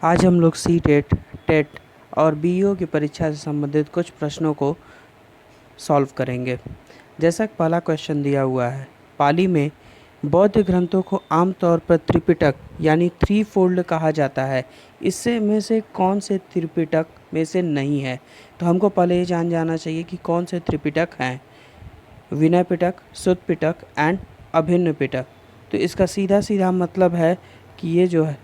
आज हम लोग सी टेट, टेट और बीईओ की परीक्षा से संबंधित कुछ प्रश्नों को सॉल्व करेंगे। जैसा कि पहला क्वेश्चन दिया हुआ है, पाली में बौद्ध ग्रंथों को आमतौर पर त्रिपिटक यानी थ्री फोल्ड कहा जाता है। इससे में से कौन से त्रिपिटक में से नहीं है? तो हमको पहले ये जान जाना चाहिए कि कौन से त्रिपिटक हैं। विनय पिटक, सुत्त पिटक एंड अभिन्न पिटक। तो इसका सीधा सीधा मतलब है कि ये जो है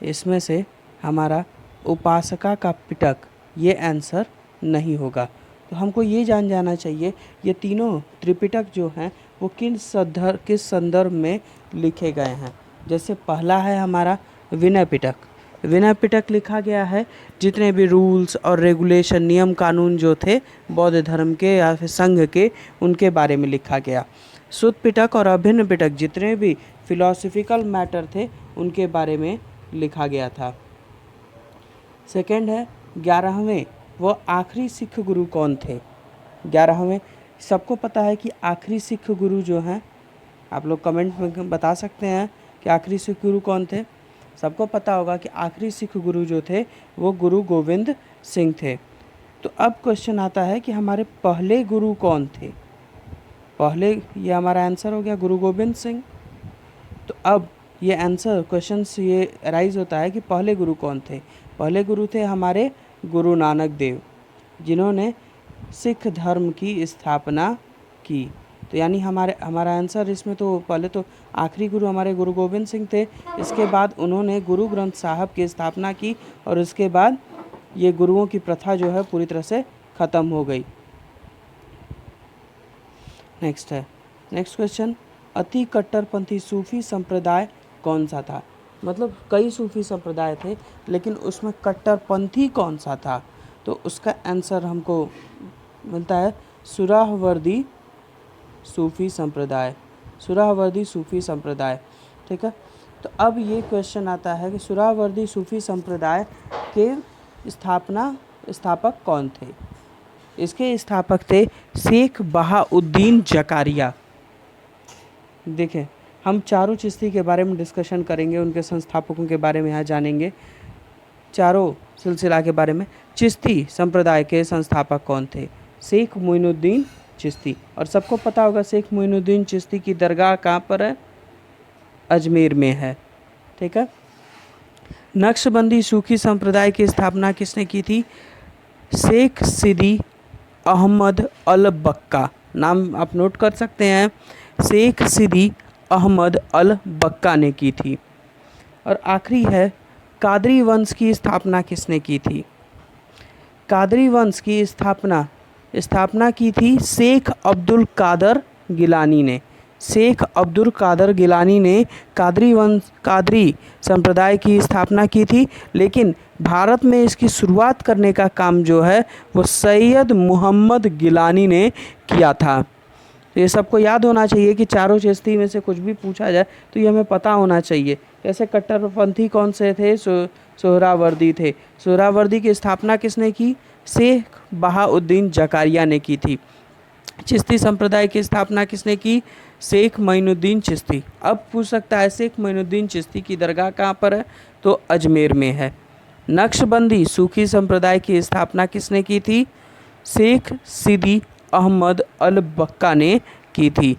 इसमें से हमारा उपासका का पिटक ये आंसर नहीं होगा। तो हमको ये जान जाना चाहिए ये तीनों त्रिपिटक जो हैं वो किस संदर्भ में लिखे गए हैं। जैसे पहला है हमारा विनय पिटक। विनय पिटक लिखा गया है जितने भी रूल्स और रेगुलेशन, नियम कानून जो थे बौद्ध धर्म के या फिर संघ के, उनके बारे में लिखा गया। सुत्त पिटक और अभिन्न पिटक जितने भी फिलोसफिकल मैटर थे उनके बारे में लिखा गया था। सेकंड है 11वें, वो आखिरी सिख गुरु कौन थे? 11वें, सबको पता है कि आखिरी सिख गुरु जो हैं, आप लोग कमेंट में बता सकते हैं कि आखिरी सिख गुरु कौन थे। सबको पता होगा कि आखिरी सिख गुरु जो थे वो गुरु गोविंद सिंह थे। तो अब क्वेश्चन आता है कि हमारे पहले गुरु कौन थे? पहले, ये हमारा आंसर हो गया गुरु गोविंद सिंह। तो अब ये आंसर क्वेश्चन से ये राइज होता है कि पहले गुरु कौन थे? पहले गुरु थे हमारे गुरु नानक देव, जिन्होंने सिख धर्म की स्थापना की। तो यानी हमारा आंसर इसमें तो पहले तो आखिरी गुरु हमारे गुरु गोविंद सिंह थे। इसके बाद उन्होंने गुरु ग्रंथ साहब की स्थापना की और उसके बाद ये गुरुओं की प्रथा जो है पूरी तरह से ख़त्म हो गई। नेक्स्ट क्वेश्चन, अति कट्टरपंथी सूफी संप्रदाय कौन सा था? मतलब कई सूफी संप्रदाय थे लेकिन उसमें कट्टरपंथी कौन सा था? तो उसका आंसर हमको मिलता है सुहरावर्दी सूफी संप्रदाय। सुहरावर्दी सूफी संप्रदाय, ठीक है। तो अब ये क्वेश्चन आता है कि सुहरावर्दी सूफी संप्रदाय के स्थापक कौन थे? इसके स्थापक थे शेख बहाउद्दीन ज़कारिया। देखें, हम चारों चिश्ती के बारे में डिस्कशन करेंगे, उनके संस्थापकों के बारे में यहाँ जानेंगे, चारों सिलसिला के बारे में। चिश्ती संप्रदाय के संस्थापक कौन थे? शेख मोइनुद्दीन चिश्ती। और सबको पता होगा शेख मोइनुद्दीन चिश्ती की दरगाह कहाँ पर है? अजमेर में है, ठीक है। नक्शबंदी सूफी संप्रदाय की स्थापना किसने की थी? शेख सिदी अहमद अल बक्का। नाम आप नोट कर सकते हैं, शेख सिदी अहमद अल बक्का ने की थी। और आखिरी है, कादरी वंश की स्थापना किसने की थी? कादरी वंश की स्थापना की थी शेख अब्दुल कादर गिलानी ने। शेख अब्दुल कादर गिलानी ने कादरी संप्रदाय की स्थापना की थी, लेकिन भारत में इसकी शुरुआत करने का काम जो है वो सैयद मोहम्मद गिलानी ने किया था। तो ये सबको याद होना चाहिए कि चारों चिश्ती में से कुछ भी पूछा जाए तो ये हमें पता होना चाहिए। जैसे कट्टरपंथी कौन से थे? सोहरावर्दी थे। सोहरावर्दी की स्थापना किसने की? शेख बहाउद्दीन ज़कारिया ने की थी। चिश्ती संप्रदाय की स्थापना किसने की? शेख मोइनुद्दीन चिश्ती। अब पूछ सकता है शेख मोइनुद्दीन चिश्ती की दरगाह कहाँ पर है? तो अजमेर में है। नक्शबंदी सूफी संप्रदाय की स्थापना किसने की थी? शेख सिदी अहमद अल बक्का ने की थी।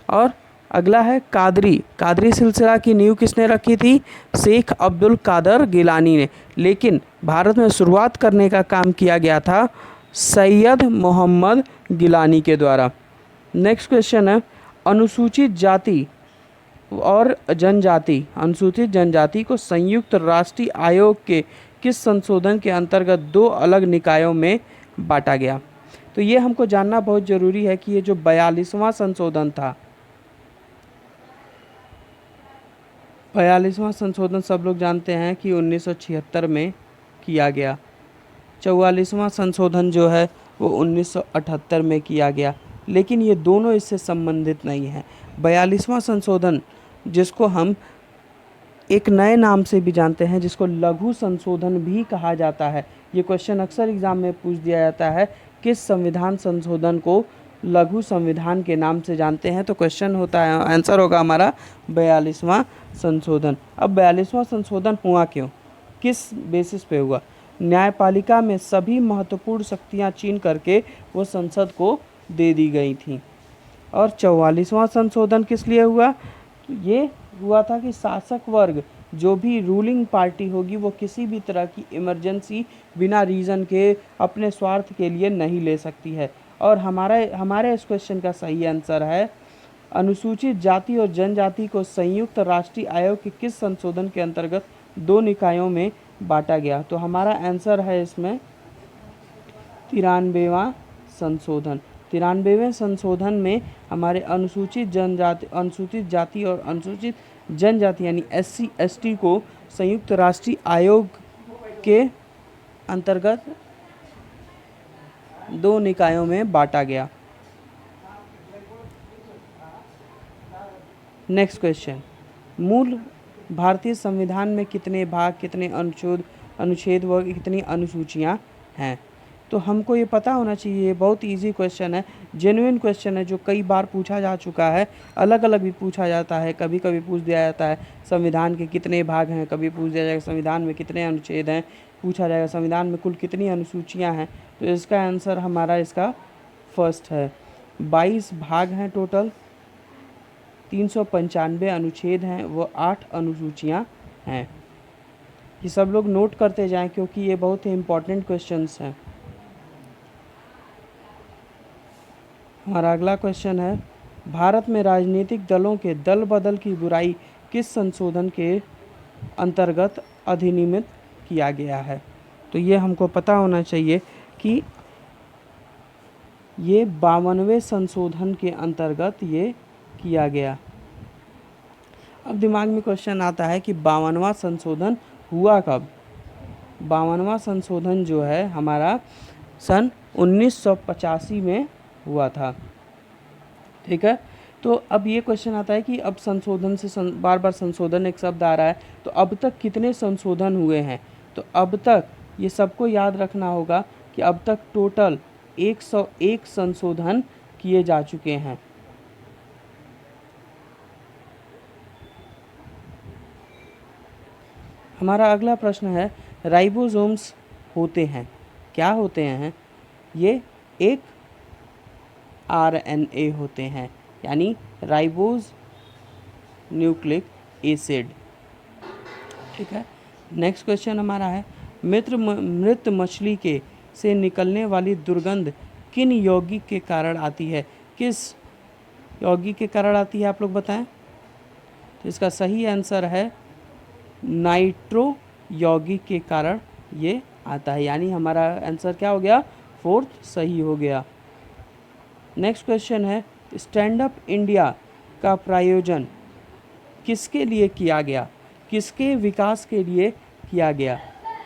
और अगला है कादरी सिलसिला की नींव किसने रखी थी? शेख अब्दुल कादर गिलानी ने, लेकिन भारत में शुरुआत करने का काम किया गया था सैयद मोहम्मद गिलानी के द्वारा। नेक्स्ट क्वेश्चन है, अनुसूचित जनजाति को संयुक्त राष्ट्रीय आयोग के किस संशोधन के अंतर्गत दो अलग निकायों में बांटा गया? तो ये हमको जानना बहुत ज़रूरी है कि ये जो 42वां संशोधन था, 42वां संशोधन सब लोग जानते हैं कि 1976 में किया गया। 44वां संशोधन जो है वो 1978 में किया गया, लेकिन ये दोनों इससे संबंधित नहीं है। 42वां संशोधन, जिसको हम एक नए नाम से भी जानते हैं, जिसको लघु संशोधन भी कहा जाता है, ये क्वेश्चन अक्सर एग्जाम में पूछ दिया जाता है, किस संविधान संशोधन को लघु संविधान के नाम से जानते हैं? तो क्वेश्चन होता है, आंसर होगा हमारा 42वां संशोधन। अब 42वां संशोधन हुआ क्यों, किस बेसिस पे हुआ? न्यायपालिका में सभी महत्वपूर्ण शक्तियां छीन करके वो संसद को दे दी गई थी। और 44वां संशोधन किस लिए हुआ? तो ये हुआ था कि शासक वर्ग, जो भी रूलिंग पार्टी होगी, वो किसी भी तरह की इमरजेंसी बिना रीज़न के अपने स्वार्थ के लिए नहीं ले सकती है। और हमारे इस क्वेश्चन का सही आंसर है, अनुसूचित जाति और जनजाति को संयुक्त राष्ट्रीय आयोग के किस संशोधन के अंतर्गत 2 निकायों में बांटा गया? तो हमारा आंसर है इसमें 93वां संशोधन। 93वें संशोधन में हमारे अनुसूचित जाति और अनुसूचित जनजाति यानी SC ST को संयुक्त राष्ट्रीय आयोग के अंतर्गत 2 निकायों में बांटा गया। नेक्स्ट क्वेश्चन, मूल भारतीय संविधान में कितने भाग, कितने अनुच्छेद व कितनी अनुसूचियां हैं? तो हमको ये पता होना चाहिए। ये बहुत इजी क्वेश्चन है, जेन्युइन क्वेश्चन है, जो कई बार पूछा जा चुका है। अलग अलग भी पूछा जाता है, कभी कभी पूछ दिया जाता है संविधान के कितने भाग हैं, कभी पूछ दिया जाएगा संविधान में कितने अनुच्छेद हैं, पूछा जाएगा संविधान में कुल कितनी अनुसूचियां हैं। तो इसका आंसर हमारा इसका फर्स्ट है। 22 भाग हैं टोटल, 395 अनुच्छेद हैं, वो 8 अनुसूचियां हैं। ये सब लोग नोट करते जाएं क्योंकि ये बहुत ही इम्पोर्टेंट क्वेश्चंस हैं। हमारा अगला क्वेश्चन है, भारत में राजनीतिक दलों के दल बदल की बुराई किस संशोधन के अंतर्गत अधिनियमित किया गया है? तो ये हमको पता होना चाहिए कि ये 52वें संशोधन के अंतर्गत ये किया गया। अब दिमाग में क्वेश्चन आता है कि 52वां संशोधन हुआ कब? 52वां संशोधन जो है हमारा सन 1985 में हुआ था। ठीक है, तो अब ये क्वेश्चन आता है कि अब संशोधन से बार बार संशोधन एक शब्द आ रहा है, तो अब तक कितने संशोधन हुए हैं? तो अब तक ये सबको याद रखना होगा कि अब तक टोटल 101 संशोधन किए जा चुके हैं। हमारा अगला प्रश्न है, राइबोसोम्स होते हैं, क्या होते हैं? ये एक RNA होते हैं, यानी राइबोज न्यूक्लिक एसिड। ठीक है, नेक्स्ट क्वेश्चन हमारा है, मृत मछली के से निकलने वाली दुर्गंध किन यौगिक के कारण आती है? किस यौगिक के कारण आती है, आप लोग बताएं। तो इसका सही आंसर है नाइट्रो यौगिक के कारण ये आता है, यानी हमारा आंसर क्या हो गया? फोर्थ सही हो गया। नेक्स्ट क्वेश्चन है, स्टैंड अप इंडिया का प्रायोजन किसके लिए किया गया, किसके विकास के लिए किया गया?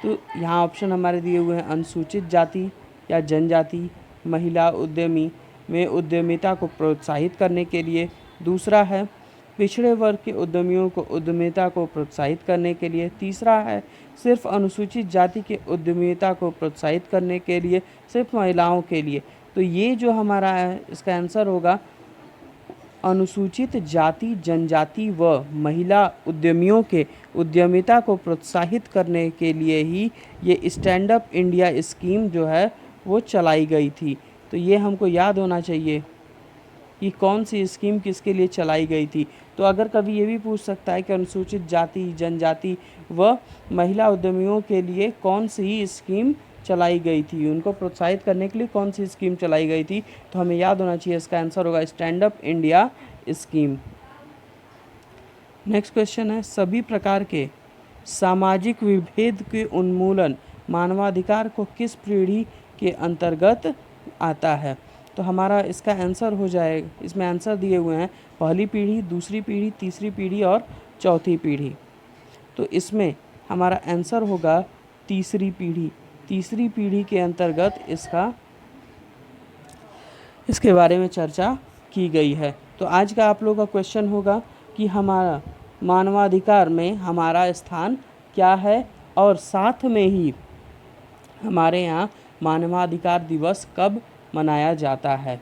तो यहाँ ऑप्शन हमारे दिए हुए हैं, अनुसूचित जाति या जनजाति, महिला उद्यमी में उद्यमिता को प्रोत्साहित करने के लिए, दूसरा है पिछड़े वर्ग के उद्यमियों को उद्यमिता को प्रोत्साहित करने के लिए, तीसरा है सिर्फ अनुसूचित जाति के उद्यमिता को प्रोत्साहित करने के लिए, सिर्फ महिलाओं के लिए। तो ये जो हमारा है इसका आंसर होगा अनुसूचित जाति, जनजाति व महिला उद्यमियों के उद्यमिता को प्रोत्साहित करने के लिए ही ये स्टैंड अप इंडिया स्कीम जो है वो चलाई गई थी। तो ये हमको याद होना चाहिए कि कौन सी स्कीम किसके लिए चलाई गई थी। तो अगर कभी ये भी पूछ सकता है कि अनुसूचित जाति, जनजाति व महिला उद्यमियों के लिए कौन सी स्कीम चलाई गई थी, उनको प्रोत्साहित करने के लिए कौन सी स्कीम चलाई गई थी, तो हमें याद होना चाहिए इसका आंसर होगा stand up India scheme. Next question है, सभी प्रकार के सामाजिक विभेद के उन्मूलन मानवाधिकार को किस पीढ़ी के अंतर्गत आता है? तो हमारा इसका आंसर हो जाएगा, इसमें आंसर दिए हुए हैं पहली पीढ़ी, दूसरी पीढ़ी, तीसरी पीढ़ी और चौथी पीढ़ी। तो इसमें हमारा आंसर होगा तीसरी पीढ़ी। तीसरी पीढ़ी के अंतर्गत इसके बारे में चर्चा की गई है। तो आज का आप लोगों का क्वेश्चन होगा कि हमारा मानवाधिकार में हमारा स्थान क्या है, और साथ में ही हमारे यहाँ मानवाधिकार दिवस कब मनाया जाता है।